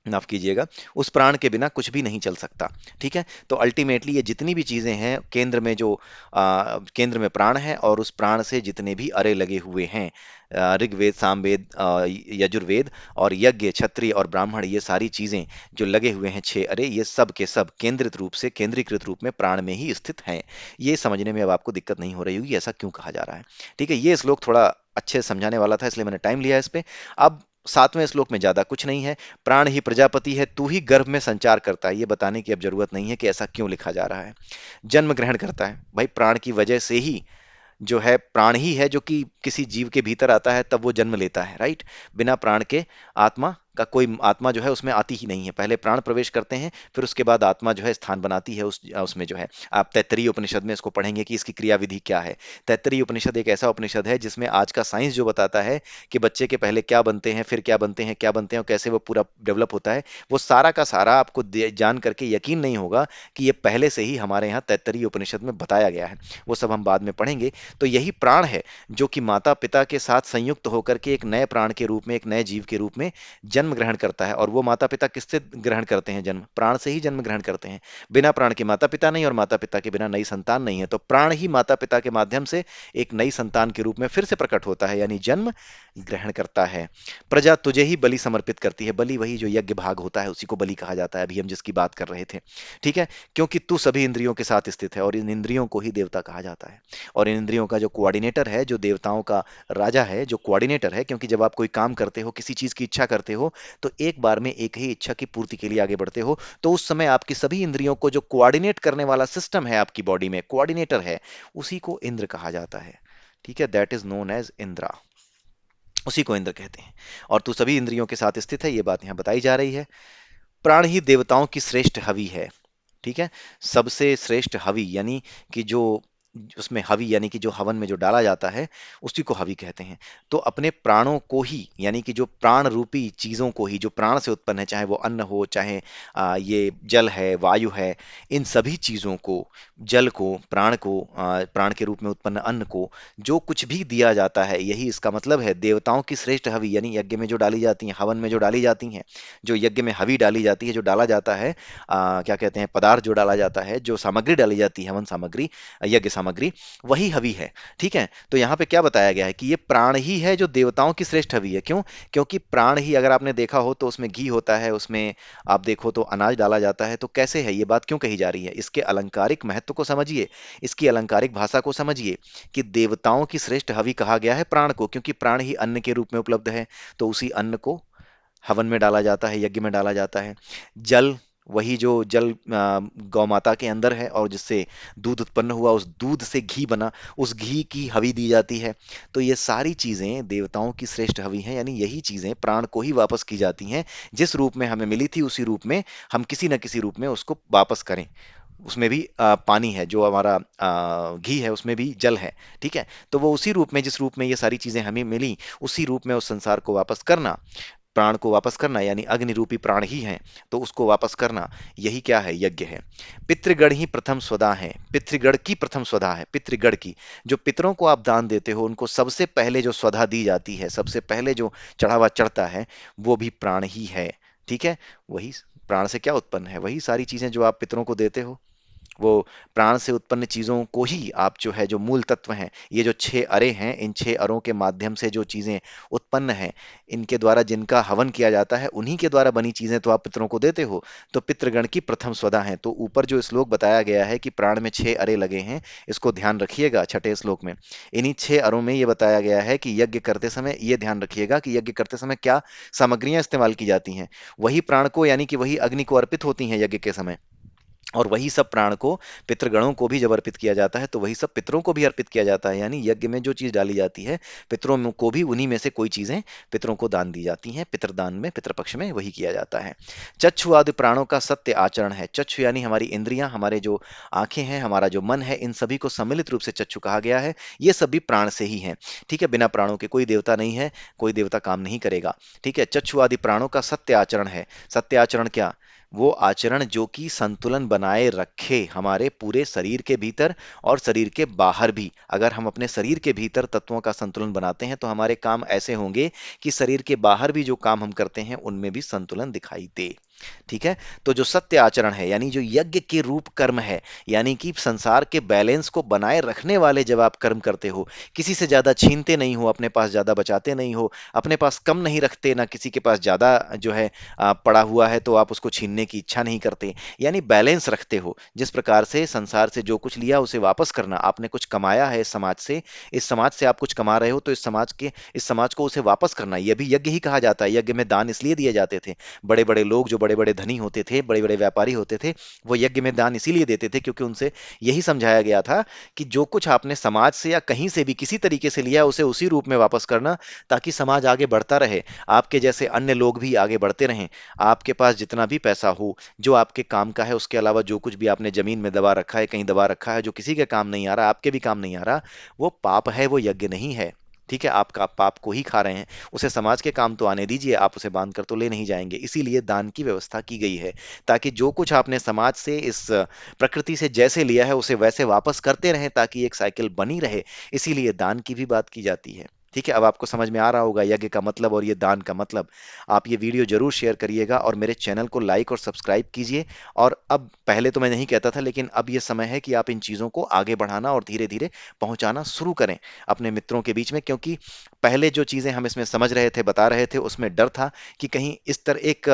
Speaker 1: माफ कीजिएगा, उस प्राण के बिना कुछ भी नहीं चल सकता। ठीक है, तो अल्टीमेटली ये जितनी भी चीजें हैं, केंद्र में जो केंद्र में प्राण है, और उस प्राण से जितने भी अरे लगे हुए हैं, ऋग्वेद, सामवेद, यजुर्वेद और यज्ञ, क्षत्रिय और ब्राह्मण, ये सारी चीजें जो लगे हुए हैं 6 अरे, ये सब के सब केंद्रित रूप से, केंद्रीकृत रूप में प्राण में ही स्थित हैं। ये समझने में अब आपको दिक्कत नहीं हो रही होगी ऐसा क्यों कहा जा रहा है। ठीक है, ये श्लोक थोड़ा अच्छे से समझाने वाला था, इसलिए मैंने टाइम लिया इस पे। अब 7वें श्लोक में ज्यादा कुछ नहीं है। प्राण ही प्रजापति है, तू ही गर्भ में संचार करता है, ये बताने की अब जरूरत नहीं है कि ऐसा क्यों लिखा जा रहा है। जन्म ग्रहण करता है, भाई प्राण की वजह से ही जो है, प्राण ही है जो कि किसी जीव के भीतर आता है तब वो जन्म लेता है, राइट। बिना प्राण के आत्मा का, कोई आत्मा जो है उसमें आती ही नहीं है। पहले प्राण प्रवेश करते हैं, फिर उसके बाद आत्मा जो है स्थान बनाती है उसमें जो है। आप तैत्तरीय उपनिषद में इसको पढ़ेंगे कि इसकी क्रिया विधि क्या है। तैत्तरीय उपनिषद एक ऐसा उपनिषद है जिसमें आज का साइंस जो बताता है कि बच्चे के पहले क्या बनते हैं, फिर क्या बनते हैं, क्या बनते हैं, और कैसे वो पूरा डेवलप होता है, वो सारा का सारा आपको जान करके यकीन नहीं होगा कि ये पहले से ही हमारे यहाँ तैत्तरीय उपनिषद में बताया गया है। वो सब हम बाद में पढ़ेंगे। तो यही प्राण है जो कि माता पिता के साथ संयुक्त होकर के एक नए प्राण के रूप में, एक नए जीव के रूप में जन्म ग्रहण करता है। और वो माता पिता किससे ग्रहण करते हैं जन्म? प्राण से ही जन्म ग्रहण करते हैं। बिना प्राण के माता पिता नहीं, और माता पिता के बिना नई संतान नहीं है। तो प्राण ही माता पिता के माध्यम से एक नई संतान के रूप में फिर से प्रकट होता है, यानी जन्म ग्रहण करता है। प्रजा तुझे ही बलि समर्पित करती है। बलि वही जो यज्ञ भाग होता है, उसी को बलि कहा जाता है, अभी हम जिसकी बात कर रहे थे। ठीक है, क्योंकि तू सभी इंद्रियों के साथ स्थित है, और इन इंद्रियों को ही देवता कहा जाता है। और इन इंद्रियों का जो कोऑर्डिनेटर है, जो देवताओं का राजा है, जो कोऑर्डिनेटर है, क्योंकि जब आप कोई काम करते हो, किसी चीज की इच्छा करते हो, तो एक बार में एक ही इच्छा की पूर्ति के लिए आगे बढ़ते हो, तो उस समय आपकी सभी इंद्रियों को जो कोऑर्डिनेट करने वाला सिस्टम है आपकी बॉडी में, कोऑर्डिनेटर है, उसी को इंद्र कहा जाता है। ठीक है, that is known as Indra, उसी को इंद्र कहते हैं। और तू सभी इंद्रियों के साथ स्थित है, ये बात यहां बताई जा रही है। प्राण ही देवताओं की श्रेष्ठ हवि है। ठीक है, सबसे श्रेष्ठ हवि, यानी कि जो उसमें हवि, यानी कि जो हवन में जो डाला जाता है, उसी को हवि कहते हैं। तो अपने प्राणों को ही, यानी कि जो प्राण रूपी चीजों को ही, जो प्राण से उत्पन्न है, चाहे वो अन्न हो, चाहे ये जल है, वायु है, इन सभी चीजों को, जल को, प्राण को, प्राण के रूप में उत्पन्न अन्न को, जो कुछ भी दिया जाता है, यही इसका मतलब है देवताओं की श्रेष्ठ हवि, यानी यज्ञ में जो डाली जाती हैं, हवन में जो डाली जाती हैं, जो यज्ञ में हवि डाली जाती है, जो डाला जाता है, क्या कहते हैं, पदार्थ जो डाला जाता है, जो सामग्री डाली जाती है, हवन सामग्री, यज्ञ सामग्री, वही हवि है। ठीक है, तो यहाँ पे क्या बताया गया है कि ये प्राण ही है जो देवताओं की श्रेष्ठ हवि है। क्यों? क्योंकि प्राण ही, अगर आपने देखा हो तो उसमें घी होता है, उसमें आप देखो तो अनाज डाला जाता है। तो कैसे है, ये बात क्यों कही जा रही है? इसके अलंकारिक महत्व को समझिए, इसकी अलंकारिक भाषा को समझिए, कि देवताओं की श्रेष्ठ हवि कहा गया है प्राण को, क्योंकि प्राण ही अन्न के रूप में उपलब्ध है। तो उसी अन्न को हवन में डाला जाता है, यज्ञ में डाला जाता है। जल, वही जो जल गौ माता के अंदर है, और जिससे दूध उत्पन्न हुआ, उस दूध से घी बना, उस घी की हवि दी जाती है। तो ये सारी चीजें देवताओं की श्रेष्ठ हवि हैं, यानी यही चीजें प्राण को ही वापस की जाती हैं। जिस रूप में हमें मिली थी, उसी रूप में हम किसी न किसी रूप में उसको वापस करें। उसमें भी पानी है, जो हमारा घी है उसमें भी जल है। ठीक है, तो वो उसी रूप में, जिस रूप में ये सारी चीजें हमें मिली, उसी रूप में उस संसार को वापस करना, प्राण को वापस करना, यानी अग्नि रूपी प्राण ही है, तो उसको वापस करना, यही क्या है, यज्ञ है। पितृगण ही प्रथम स्वधा है, पितृगण की प्रथम स्वधा है, पितृगण की, जो पितरों को आप दान देते हो उनको सबसे पहले जो स्वधा दी जाती है, सबसे पहले जो चढ़ावा चढ़ता है, वो भी प्राण ही है। ठीक है, वही प्राण से क्या उत्पन्न है, वही सारी चीजें जो आप पितरों को देते हो, वो प्राण से उत्पन्न चीजों को ही आप जो है, जो मूल तत्व हैं, ये जो छह अरे हैं, इन छह अरों के माध्यम से जो चीजें उत्पन्न हैं, इनके द्वारा जिनका हवन किया जाता है, उन्हीं के द्वारा बनी चीजें तो आप पितरों को देते हो। तो पितृगण की प्रथम स्वधा है। तो ऊपर जो श्लोक बताया गया है कि प्राण में छह अरे लगे हैं, इसको ध्यान रखिएगा। छठे श्लोक में इन्हीं छह अरों में ये बताया गया है कि यज्ञ करते समय ये ध्यान रखिएगा कि यज्ञ करते समय क्या सामग्रियां इस्तेमाल की जाती हैं, वही प्राण को, यानी कि वही अग्नि को अर्पित होती हैं यज्ञ के समय, और वही सब प्राण को पितृगणों को भी जब अर्पित किया जाता है, तो वही सब पितरों को भी अर्पित किया जाता है। यानी यज्ञ में जो चीज डाली जाती है, को भी उन्हीं में से कोई चीजें पितरों को दान दी जाती हैं। पितरदान में, पितृपक्ष में वही किया जाता है। चक्षु आदि प्राणों का सत्य आचरण है। चक्षु यानी हमारी इंद्रियां, हमारे जो आंखें हैं, हमारा जो मन है, इन सभी को सम्मिलित रूप से चक्षु कहा गया है। ये सभी प्राण से ही हैं। ठीक है, बिना प्राणों के कोई देवता नहीं है, कोई देवता काम नहीं करेगा। ठीक है, चक्षु आदि प्राणों का सत्य आचरण है। सत्य आचरण क्या, वो आचरण जो कि संतुलन बनाए रखे हमारे पूरे शरीर के भीतर और शरीर के बाहर भी। अगर हम अपने शरीर के भीतर तत्वों का संतुलन बनाते हैं, तो हमारे काम ऐसे होंगे कि शरीर के बाहर भी जो काम हम करते हैं उनमें भी संतुलन दिखाई दे। ठीक है, तो जो सत्य आचरण है, यानी जो यज्ञ के रूप कर्म है, यानी कि संसार के बैलेंस को बनाए रखने वाले जब आप कर्म करते हो, किसी से ज्यादा छीनते नहीं हो, अपने पास ज्यादा बचाते नहीं हो, अपने पास कम नहीं रखते, ना किसी के पास ज्यादा जो है पड़ा हुआ है तो आप उसको छीनने की इच्छा नहीं करते, यानी बैलेंस रखते हो। जिस प्रकार से संसार से जो कुछ लिया उसे वापस करना, आपने कुछ कमाया है इस समाज से, इस समाज से आप कुछ कमा रहे हो, तो इस समाज को उसे वापस करना, यह भी यज्ञ ही कहा जाता है। यज्ञ में दान इसलिए दिए जाते थे। बड़े बड़े लोग जो बड़े बड़े धनी होते थे, बड़े बड़े व्यापारी होते थे, वो यज्ञ में दान इसीलिए देते थे क्योंकि उनसे यही समझाया गया था कि जो कुछ आपने समाज से या कहीं से भी किसी तरीके से लिया, उसे उसी रूप में वापस करना, ताकि समाज आगे बढ़ता रहे, आपके जैसे अन्य लोग भी आगे बढ़ते रहें। आपके पास जितना भी पैसा हो, जो आपके काम का है, उसके अलावा जो कुछ भी आपने जमीन में दबा रखा है, कहीं दबा रखा है, जो किसी के काम नहीं आ रहा, आपके भी काम नहीं आ रहा, वो पाप है, वो यज्ञ नहीं है। ठीक है, आपका पाप को ही खा रहे हैं, उसे समाज के काम तो आने दीजिए, आप उसे बांध कर तो ले नहीं जाएंगे। इसीलिए दान की व्यवस्था की गई है, ताकि जो कुछ आपने समाज से, इस प्रकृति से जैसे लिया है, उसे वैसे वापस करते रहें, ताकि एक साइकिल बनी रहे। इसीलिए दान की भी बात की जाती है। ठीक है, अब आपको समझ में आ रहा होगा यज्ञ का मतलब और ये दान का मतलब। आप ये वीडियो जरूर शेयर करिएगा और मेरे चैनल को लाइक और सब्सक्राइब कीजिए। और अब, पहले तो मैं नहीं कहता था, लेकिन अब ये समय है कि आप इन चीज़ों को आगे बढ़ाना और धीरे धीरे पहुंचाना शुरू करें अपने मित्रों के बीच में। क्योंकि पहले जो चीज़ें हम इसमें समझ रहे थे, बता रहे थे, उसमें डर था कि कहीं इस तरह एक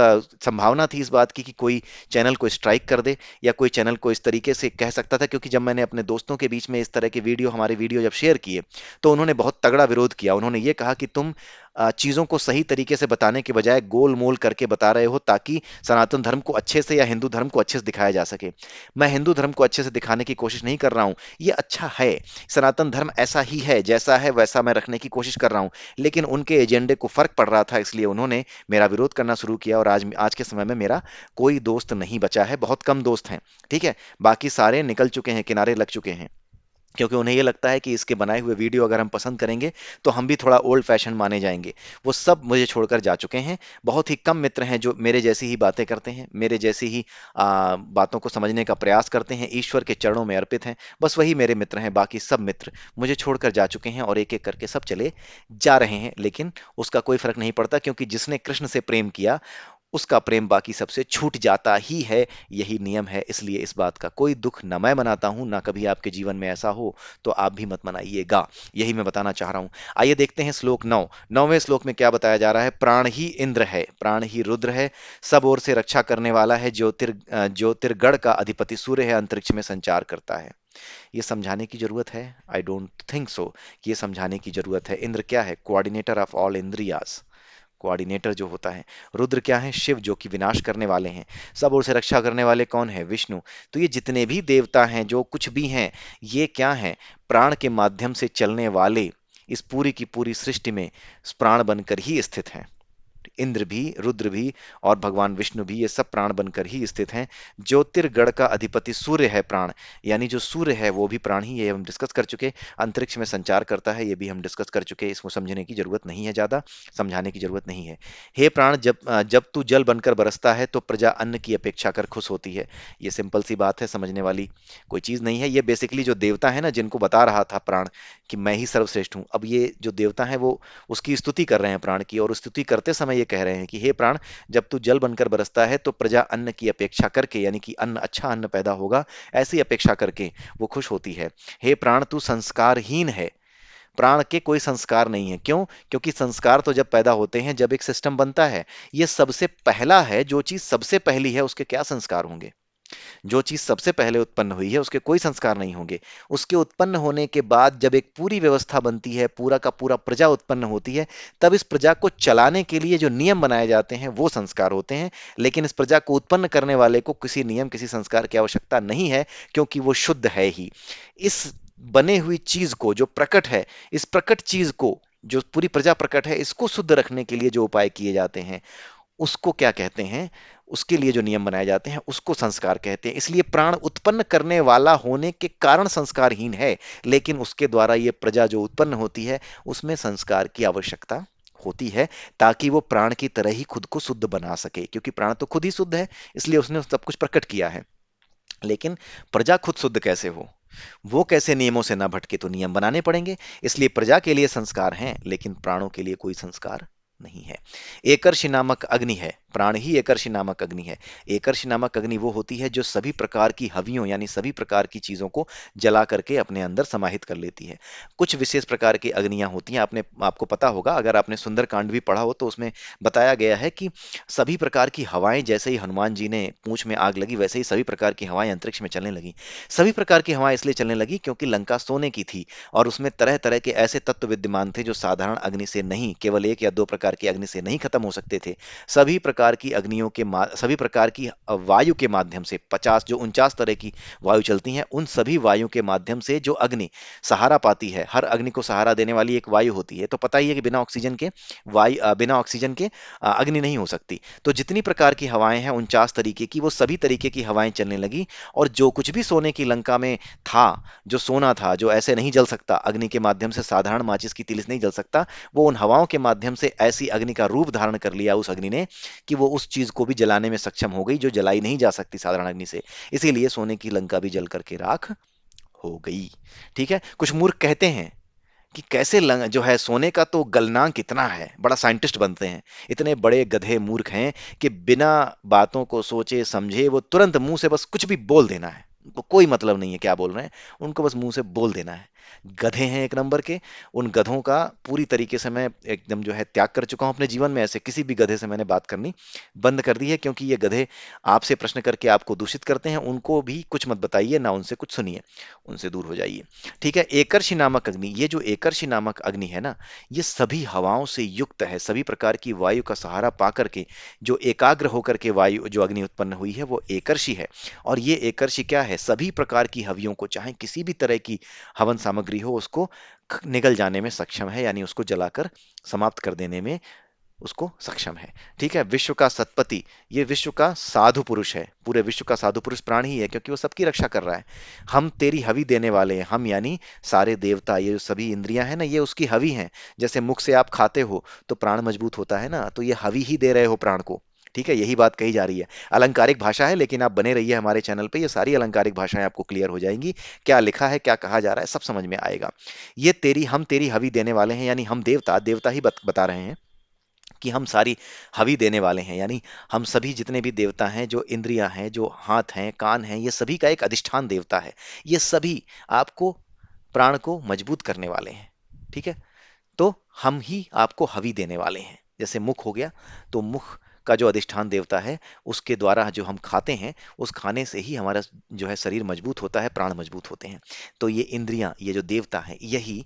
Speaker 1: संभावना थी इस बात की कि कोई चैनल को स्ट्राइक कर दे, या कोई चैनल को इस तरीके से कह सकता था। क्योंकि जब मैंने अपने दोस्तों के बीच में इस तरह के वीडियो, हमारे वीडियो जब शेयर किए, तो उन्होंने बहुत तगड़ा विरोध किया। उन्होंने ये कहा कि तुम चीजों को सही तरीके से बताने के बजाय गोल मोल करके बता रहे हो, ताकि सनातन धर्म को अच्छे से, या हिंदू धर्म को अच्छे से दिखाया जा सके। मैं हिंदू धर्म को अच्छे से दिखाने की कोशिश नहीं कर रहा हूं, ये अच्छा है, सनातन धर्म ऐसा ही है, जैसा है वैसा मैं रखने की कोशिश कर रहा हूं। लेकिन उनके एजेंडे को फर्क पड़ रहा था, इसलिए उन्होंने मेरा विरोध करना शुरू किया। और आज आज के समय में मेरा कोई दोस्त नहीं बचा है, बहुत कम दोस्त हैं। ठीक है, बाकी सारे निकल चुके हैं, किनारे लग चुके हैं, क्योंकि उन्हें ये लगता है कि इसके बनाए हुए वीडियो अगर हम पसंद करेंगे, तो हम भी थोड़ा ओल्ड फैशन माने जाएंगे। वो सब मुझे छोड़कर जा चुके हैं। बहुत ही कम मित्र हैं जो मेरे जैसी ही बातें करते हैं, मेरे जैसी ही बातों को समझने का प्रयास करते हैं, ईश्वर के चरणों में अर्पित हैं। बस वही मेरे मित्र हैं, बाकी सब मित्र मुझे छोड़कर जा चुके हैं, और एक एक करके सब चले जा रहे हैं। लेकिन उसका कोई फर्क नहीं पड़ता, क्योंकि जिसने कृष्ण से प्रेम किया, उसका प्रेम बाकी सबसे छूट जाता ही है। यही नियम है। इसलिए इस बात का कोई दुख न मैं मनाता हूं, ना कभी आपके जीवन में ऐसा हो तो आप भी मत मनाइएगा। यही मैं बताना चाह रहा हूं। आइए देखते हैं श्लोक 9। 9वें श्लोक में क्या बताया जा रहा है। प्राण ही इंद्र है, प्राण ही रुद्र है, सब ओर से रक्षा करने वाला है, ज्योतिर्गण का अधिपति सूर्य है, अंतरिक्ष में संचार करता है। ये समझाने की जरूरत है? आई डोंट थिंक सो कि ये समझाने की जरूरत है। इंद्र क्या है? कोऑर्डिनेटर ऑफ ऑल इंद्रियाज, कोऑर्डिनेटर जो होता है। रुद्र क्या है? शिव, जो कि विनाश करने वाले हैं। सब ओर से रक्षा करने वाले कौन है? विष्णु। तो ये जितने भी देवता हैं, जो कुछ भी हैं, ये क्या हैं? प्राण के माध्यम से चलने वाले, इस पूरी की पूरी सृष्टि में प्राण बनकर ही स्थित हैं। इंद्र भी, रुद्र भी और भगवान विष्णु भी, ये सब प्राण बनकर ही स्थित हैं। ज्योतिर्गण का अधिपति सूर्य है प्राण, यानी जो सूर्य है वो भी प्राण ही है, हम डिस्कस कर चुके। अंतरिक्ष में संचार करता है, ये भी हम डिस्कस कर चुके, इसको समझने की जरूरत नहीं है, ज्यादा समझाने की जरूरत नहीं है। हे प्राण, जब तू जल बनकर बरसता है तो प्रजा अन्न की अपेक्षा कर खुश होती है। ये सिंपल सी बात है, समझने वाली कोई चीज नहीं है। ये बेसिकली जो देवता है ना, जिनको बता रहा था प्राण कि मैं ही सर्वश्रेष्ठ हूं, अब ये जो देवता है वो उसकी स्तुति कर रहे हैं प्राण की, और स्तुति करते समय ये कह रहे हैं कि हे प्राण, जब तू जल बनकर बरसता है तो प्रजा अन्न की अपेक्षा करके, यानी कि अन्न, अच्छा अन्न पैदा होगा ऐसी अपेक्षा करके वो खुश होती है। हे प्राण, तू संस्कारहीन है। प्राण के कोई संस्कार नहीं है, क्यों? क्योंकि संस्कार तो जब पैदा होते हैं, जब एक सिस्टम बनता है, ये सबसे पहला है, जो चीज सबसे पहली है उसके क्या संस्कार होंगे? जो चीज सबसे पहले उत्पन्न हुई है उसके कोई संस्कार नहीं होंगे। उसके उत्पन्न होने के बाद जब एक पूरी व्यवस्था बनती है, पूरा का पूरा प्रजा उत्पन्न होती है, तब इस प्रजा को चलाने के लिए जो नियम बनाए जाते हैं वो संस्कार होते हैं। लेकिन इस प्रजा को उत्पन्न करने वाले को किसी नियम, किसी संस्कार की आवश्यकता नहीं है, क्योंकि वो शुद्ध है ही। इस बने हुई चीज को, जो प्रकट है, इस प्रकट चीज को, जो पूरी प्रजा प्रकट है, इसको शुद्ध रखने के लिए जो उपाय किए जाते हैं उसको क्या कहते हैं? उसके लिए जो नियम बनाए जाते हैं उसको संस्कार कहते हैं। इसलिए प्राण उत्पन्न करने वाला होने के कारण संस्कारहीन है, लेकिन उसके द्वारा ये प्रजा जो उत्पन्न होती है उसमें संस्कार की आवश्यकता होती है, ताकि वो प्राण की तरह ही खुद को शुद्ध बना सके, क्योंकि प्राण तो खुद ही शुद्ध है, इसलिए उसने सब कुछ प्रकट किया है। लेकिन प्रजा खुद शुद्ध कैसे हो, वो कैसे नियमों से ना भटके, तो नियम बनाने पड़ेंगे। इसलिए प्रजा के लिए संस्कार हैं, लेकिन प्राणों के लिए कोई संस्कार नहीं है। एकर्षि नामक अग्नि है, प्राण ही एकर्षि नामक अग्नि है। एकर्षि नामक अग्नि वो होती है जो सभी प्रकार की हवियों, यानी सभी प्रकार की चीजों को जला करके अपने अंदर समाहित कर लेती है। कुछ विशेष प्रकार की अग्नियां होती हैं, आपको पता होगा, अगर आपने सुंदरकांड भी पढ़ा हो तो उसमें बताया गया है कि सभी प्रकार की हवाएं, जैसे ही हनुमान जी ने पूंछ में आग लगी वैसे ही सभी प्रकार की हवाएं अंतरिक्ष में चलने लगी। सभी प्रकार की हवाएं इसलिए चलने लगी क्योंकि लंका सोने की थी, और उसमें तरह तरह के ऐसे तत्व विद्यमान थे जो साधारण अग्नि से नहीं, केवल एक या दो प्रकार की अग्नि से नहीं खत्म हो सकते थे। सभी प्रकार की अग्नियों के सभी प्रकार की वायु के माध्यम से, 49 तरह की वायु चलती हैं, उन सभी वायु के माध्यम से जो अग्नि सहारा पाती है, हर अग्नि को सहारा देने वाली एक वायु होती है। तो पता ही है कि बिना ऑक्सीजन के अग्नि नहीं हो सकती। तो जितनी प्रकार की हवाएं हैं 49 तरीके की, वो सभी तरीके की हवाएं चलने लगी, और जो कुछ भी सोने की लंका में था, जो सोना था, जो ऐसे नहीं जल सकता अग्नि के माध्यम से, साधारण माचिस की तीली से नहीं जल सकता, वो उन हवाओं के माध्यम से ऐसी अग्नि का रूप धारण कर लिया उस अग्नि ने, कि वो उस चीज को भी जलाने में सक्षम हो गई जो जलाई नहीं जा सकती साधारण अग्नि से। इसीलिए सोने की लंका भी जल करके राख हो गई। ठीक है, कुछ मूर्ख कहते हैं कि कैसे जो है सोने का तो गलनांक कितना है, बड़ा साइंटिस्ट बनते हैं। इतने बड़े गधे मूर्ख हैं कि बिना बातों को सोचे समझे वो तुरंत मुंह से बस कुछ भी बोल देना है, उनको कोई मतलब नहीं है क्या बोल रहे हैं, उनको बस मुंह से बोल देना है। गधे हैं एक नंबर के। उन गधों का पूरी तरीके से मैं एकदम जो है त्याग कर चुका हूं अपने जीवन में। ऐसे किसी भी गधे से मैंने बात करनी बंद कर दी है, क्योंकि ये गधे आपसे प्रश्न करके आपको दूषित करते हैं। उनको भी कुछ मत बताइए, ना उनसे कुछ सुनिए, उनसे दूर हो जाइए। ठीक है, एकर्षि नामक अग्नि, ये जो एकर्षि नामक अग्नि है ना, ये सभी हवाओं से युक्त है, सभी प्रकार की वायु का सहारा पा करके जो एकाग्र होकर के वायु, जो अग्नि उत्पन्न हुई है, वो एकर्षि है। और ये एकर्षि क्या है? सभी प्रकार की हवियों को, चाहे किसी भी तरह की हवन सामग्री हो, उसको निगल जाने में सक्षम है, यानी उसको जलाकर समाप्त कर देने में उसको सक्षम है। ठीक है, विश्व का सतपति, ये विश्व का साधु पुरुष है, पूरे विश्व का साधु पुरुष प्राण ही है, क्योंकि वो सबकी रक्षा कर रहा है। हम तेरी हवि देने वाले हैं, हम यानी सारे देवता, ये जो सभी इंद्रियां हैं ना, ये उसकी हवि हैं। जैसे मुख से आप खाते हो तो प्राण मजबूत होता है ना, तो ये हवि ही दे रहे हो प्राण को। ठीक है, यही बात कही जा रही है। अलंकारिक भाषा है, लेकिन आप बने रहिए हमारे चैनल पे, ये सारी अलंकारिक भाषाएं आपको क्लियर हो जाएंगी। क्या लिखा है, क्या कहा जा रहा है, सब समझ में आएगा। हम तेरी हवि देने वाले हैं, यानी हम देवता, देवता ही बता रहे हैं कि हम सारी हवि देने वाले हैं, यानी हम सभी जितने भी देवता हैं, जो इंद्रियां हैं, जो हाथ हैं, कान हैं, ये सभी का एक अधिष्ठान देवता है। ये सभी आपको, प्राण को मजबूत करने वाले हैं। ठीक है, तो हम ही आपको हवि देने वाले हैं। जैसे मुख हो गया, तो मुख का जो अधिष्ठान देवता है, उसके द्वारा जो हम खाते हैं, उस खाने से ही हमारा जो है शरीर मजबूत होता है, प्राण मजबूत होते हैं। तो ये इंद्रियां, ये जो देवता हैं, यही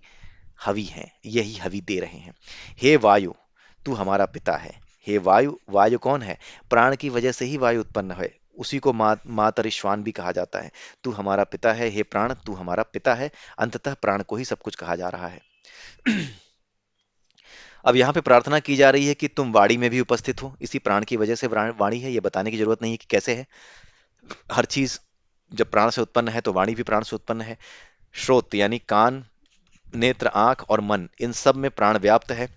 Speaker 1: हवि हैं, यही हवि दे रहे हैं। हे वायु, तू हमारा पिता है। हे वायु, वायु कौन है? प्राण की वजह से ही वायु उत्पन्न है, उसी को मातरिश्वान भी कहा जाता है। तू हमारा पिता है, हे प्राण तू हमारा पिता है। अंततः प्राण को ही सब कुछ कहा जा रहा है। अब यहाँ पे प्रार्थना की जा रही है कि तुम वाणी में भी उपस्थित हो, इसी प्राण की वजह से वाणी है, ये बताने की जरूरत नहीं है कि कैसे है। हर चीज जब प्राण से उत्पन्न है तो वाणी भी प्राण से उत्पन्न है। श्रोत यानी कान, नेत्र, आंख और मन, इन सब में प्राण व्याप्त है।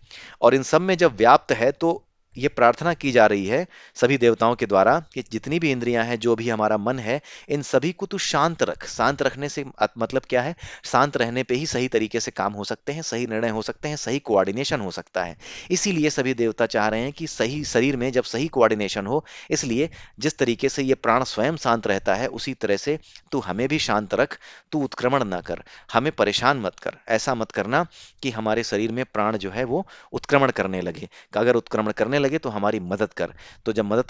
Speaker 1: और इन सब में जब व्याप्त है तो ये प्रार्थना की जा रही है सभी देवताओं के द्वारा कि जितनी भी इंद्रियां हैं, जो भी हमारा मन है, इन सभी को तू शांत रख। शांत रखने से मतलब क्या है? शांत रहने पे ही सही तरीके से काम हो सकते हैं, सही निर्णय हो सकते हैं, सही कोऑर्डिनेशन हो सकता है। इसीलिए सभी देवता चाह रहे हैं कि सही शरीर में जब सही कोऑर्डिनेशन हो, इसलिए जिस तरीके से ये प्राण स्वयं शांत रहता है, उसी तरह से तू हमें भी शांत रख। तू उत्क्रमण ना कर, हमें परेशान मत कर। ऐसा मत करना कि हमारे शरीर में प्राण जो है वो उत्क्रमण करने लगे। अगर उत्क्रमण करने लगे तो हमारी मदद कर। तो जब मदद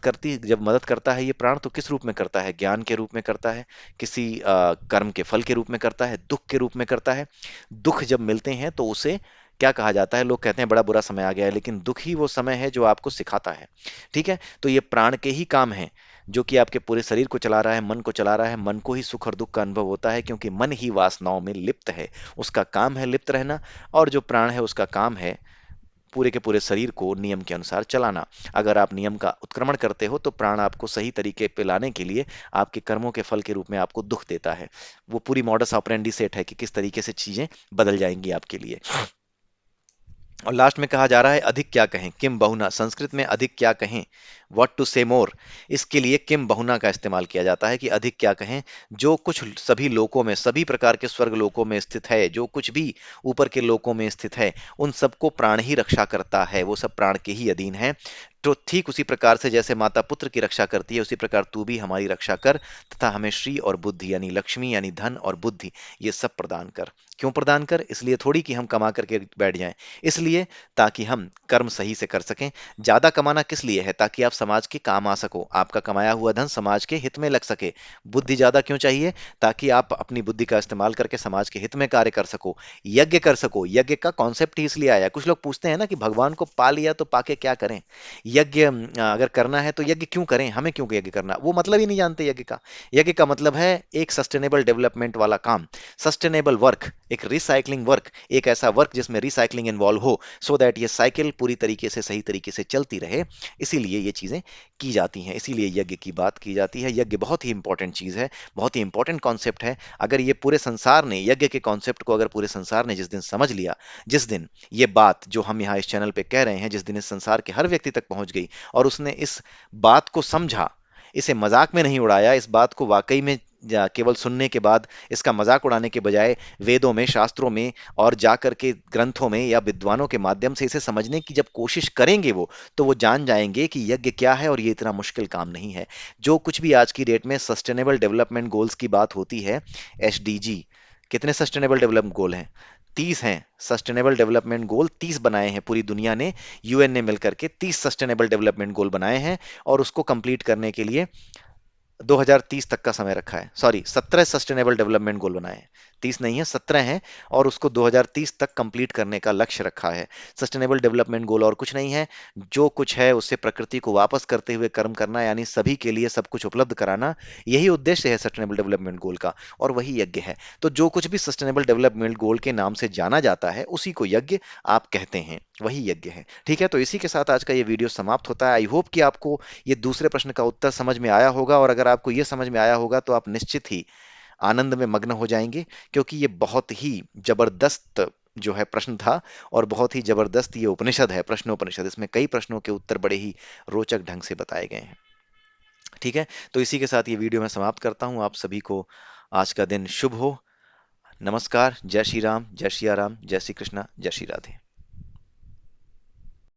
Speaker 1: करता है ये प्राण, तो किस रूप में करता है? ज्ञान के रूप में करता है, किसी कर्म के फल के रूप में करता है, दुख के रूप में करता है। दुख जब मिलते हैं तो उसे क्या कहा जाता है? लोग कहते हैं बड़ा बुरा समय आ गया है, लेकिन दुख ही वो समय है जो आपको सिखाता है। ठीक है, तो ये प्राण के ही काम है जो कि आपके पूरे शरीर को चला रहा है, मन को चला रहा है। मन को ही सुख और दुख का अनुभव होता है, क्योंकि मन ही वासनाओं में लिप्त है। उसका काम है लिप्त रहना। और जो प्राण है उसका काम है पूरे के पूरे शरीर को नियम के अनुसार चलाना। अगर आप नियम का उत्क्रमण करते हो तो प्राण आपको सही तरीके पे लाने के लिए आपके कर्मों के फल के रूप में आपको दुख देता है। वो पूरी मॉडस ऑपरेंडी सेट है कि किस तरीके से चीजें बदल जाएंगी आपके लिए। और लास्ट में कहा जा रहा है अधिक क्या कहें, किम बहुना। संस्कृत में अधिक क्या कहें, व्हाट टू से मोर, इसके लिए किम बहुना का इस्तेमाल किया जाता है कि अधिक क्या कहें। जो कुछ सभी लोकों में, सभी प्रकार के स्वर्ग लोकों में स्थित है, जो कुछ भी ऊपर के लोकों में स्थित है, उन सबको प्राण ही रक्षा करता है। वो सब प्राण के ही अधीन है। तो ठीक उसी प्रकार से जैसे माता पुत्र की रक्षा करती है, उसी प्रकार तू भी हमारी रक्षा कर, तथा हमें श्री और बुद्धि यानी लक्ष्मी यानी धन और बुद्धि, ये सब प्रदान कर। क्यों प्रदान कर? इसलिए थोड़ी कि हम कमा करके बैठ जाएं, इसलिए ताकि हम कर्म सही से कर सकें। ज्यादा कमाना किस लिए है? ताकि आप समाज के काम आ सको, आपका कमाया हुआ धन समाज के हित में लग सके। बुद्धि ज्यादा क्यों चाहिए? ताकि आप अपनी बुद्धि का इस्तेमाल करके समाज के हित में कार्य कर सको, यज्ञ कर सको। यज्ञ का कॉन्सेप्ट ही इसलिए आया। कुछ लोग पूछते हैं ना कि भगवान को पा लिया तो पाके क्या करें? यज्ञ अगर करना है तो यज्ञ क्यों करें, हमें क्यों यज्ञ करना? वो मतलब ही नहीं जानते यज्ञ का। यज्ञ का मतलब है एक सस्टेनेबल डेवलपमेंट वाला काम, सस्टेनेबल वर्क, एक रिसाइकलिंग वर्क, एक ऐसा वर्क जिसमें रिसाइकलिंग इन्वॉल्व हो, सो दैट ये साइकिल पूरी तरीके से सही तरीके से चलती रहे। इसीलिए ये चीजें की जाती हैं, इसीलिए यज्ञ की बात की जाती है। यज्ञ बहुत ही इंपॉर्टेंट चीज है, बहुत ही इंपॉर्टेंट कॉन्सेप्ट है। अगर ये पूरे संसार ने यज्ञ के कॉन्सेप्ट को, अगर पूरे संसार ने जिस दिन समझ लिया, जिस दिन ये बात जो हम यहाँ इस चैनल पे कह रहे हैं, जिस दिन इस संसार के हर व्यक्ति तक पहुंच गई और उसने इस बात को समझा, इसे मजाक में नहीं उड़ाया, इस बात को वाकई में केवल सुनने के बाद इसका मजाक उड़ाने के बजाय वेदों में, शास्त्रों में और जाकर के ग्रंथों में या विद्वानों के माध्यम से इसे समझने की जब कोशिश करेंगे वो, तो वो जान जाएंगे कि यज्ञ क्या है और ये इतना मुश्किल काम नहीं है। जो कुछ भी आज की डेट में सस्टेनेबल डेवलपमेंट गोल्स की बात होती है, एसडीजी, कितने सस्टेनेबल डेवलपमेंट गोल हैं? 30 हैं। सस्टेनेबल डेवलपमेंट गोल 30 बनाए हैं पूरी दुनिया ने, यूएन ने मिलकर के 30 सस्टेनेबल डेवलपमेंट गोल बनाए हैं। और उसको कंप्लीट करने के लिए 2030 तक का समय रखा है। सॉरी, 17 सस्टेनेबल डेवलपमेंट गोल बनाए हैं, 30 नहीं है, 17 हैं। और उसको 2030 तक कंप्लीट करने का लक्ष्य रखा है। सस्टेनेबल डेवलपमेंट गोल और कुछ नहीं है, जो कुछ है उससे प्रकृति को वापस करते हुए कर्म करना, यानी सभी के लिए सब कुछ उपलब्ध कराना, यही उद्देश्य है सस्टेनेबल डेवलपमेंट गोल का। और वही यज्ञ है। तो जो कुछ भी सस्टेनेबल डेवलपमेंट गोल के नाम से जाना जाता है, उसी को यज्ञ आप कहते हैं, वही यज्ञ है। ठीक है, तो इसी के साथ आज का ये वीडियो समाप्त होता है। आई होप कि आपको ये दूसरे प्रश्न का उत्तर समझ में आया होगा, और अगर आपको ये समझ में आया होगा तो आप निश्चित ही आनंद में मग्न हो जाएंगे, क्योंकि ये बहुत ही जबरदस्त जो है प्रश्न था। और बहुत ही जबरदस्त ये उपनिषद है, प्रश्नोपनिषद। इसमें कई प्रश्नों के उत्तर बड़े ही रोचक ढंग से बताए गए हैं। ठीक है, तो इसी के साथ ये वीडियो मैं समाप्त करता हूँ। आप सभी को आज का दिन शुभ हो। नमस्कार, जय श्री राम, जय श्री राम, जय श्री कृष्णा, जय श्री राधे।